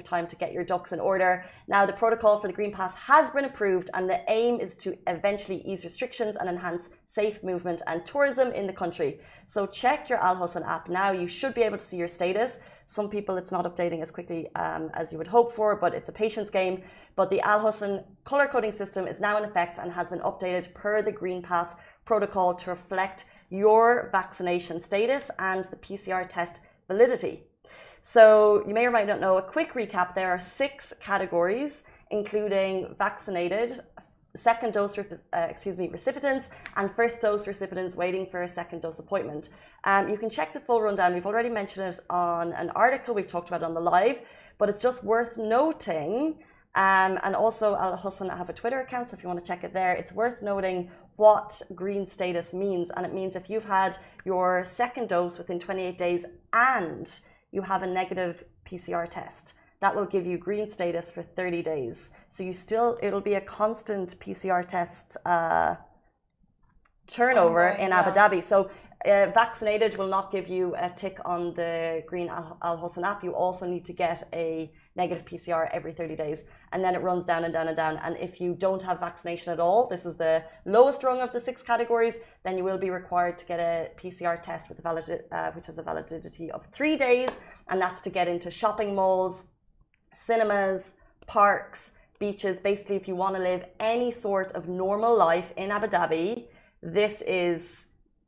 time to get your ducks in order. Now, the protocol for the Green Pass has been approved, and the aim is to eventually ease restrictions and enhance safe movement and tourism in the country. So check your Al Hosn app now. You should be able to see your status. Some people, it's not updating as quickly as you would hope for, but it's a patience game. But the Al Hosn color coding system is now in effect and has been updated per the Green Pass protocol to reflect your vaccination status and the PCR test validity. So you may or might not know, a quick recap, there are 6 categories, including vaccinated, second dose recipients and first dose recipients waiting for a second dose appointment. You can check the full rundown. We've already mentioned it on an article, we've talked about it on the live, but it's just worth noting, and also Al Hosn have a Twitter account, so if you want to check it there, it's worth noting what green status means. And it means if you've had your second dose within 28 days and you have a negative PCR test, that will give you green status for 30 days. So it'll be a constant PCR test turnover in Abu Dhabi. So vaccinated will not give you a tick on the green Al Hosn app. You also need to get a negative PCR every 30 days. And then it runs down and down and down. And if you don't have vaccination at all, this is the lowest rung of the 6 categories, then you will be required to get a PCR test with which has a validity of 3 days. And that's to get into shopping malls, cinemas, parks, beaches. Basically, if you want to live any sort of normal life in Abu Dhabi, this is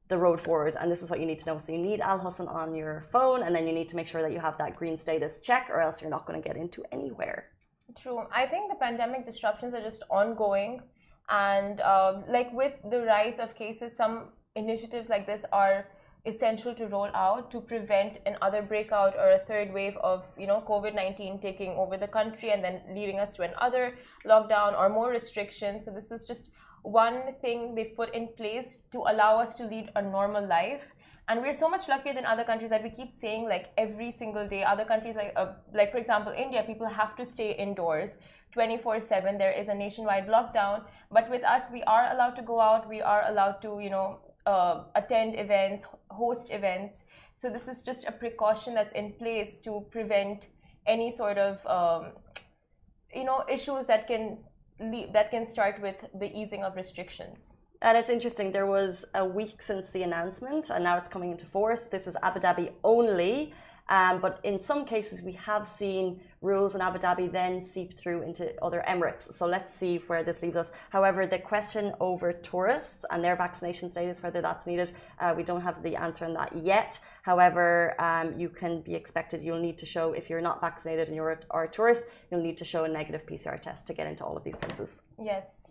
the road forward, and this is what you need to know. So you need Al Hosn on your phone, and then you need to make sure that you have that green status check, or else you're not going to get into anywhere. True. I think the pandemic disruptions are just ongoing, and like with the rise of cases, some initiatives like this are essential to roll out to prevent another breakout or a third wave of COVID-19 taking over the country and then leading us to another lockdown or more restrictions. So this is just one thing they've put in place to allow us to lead a normal life. And we're so much luckier than other countries that we keep saying, like, every single day. Other countries, like for example India, people have to stay indoors 24/7. There is a nationwide lockdown, but with us, we are allowed to go out, we are allowed to attend events, host events. So this is just a precaution that's in place to prevent any sort of issues that can start with the easing of restrictions. And it's interesting, there was a week since the announcement and now it's coming into force. This is Abu Dhabi only, but in some cases we have seen rules in Abu Dhabi then seep through into other Emirates. So let's see where this leaves us. However, the question over tourists and their vaccination status, whether that's needed, we don't have the answer on that yet. However, you can be expected, you'll need to show, if you're not vaccinated and you're a tourist, you'll need to show a negative PCR test to get into all of these places. Yes.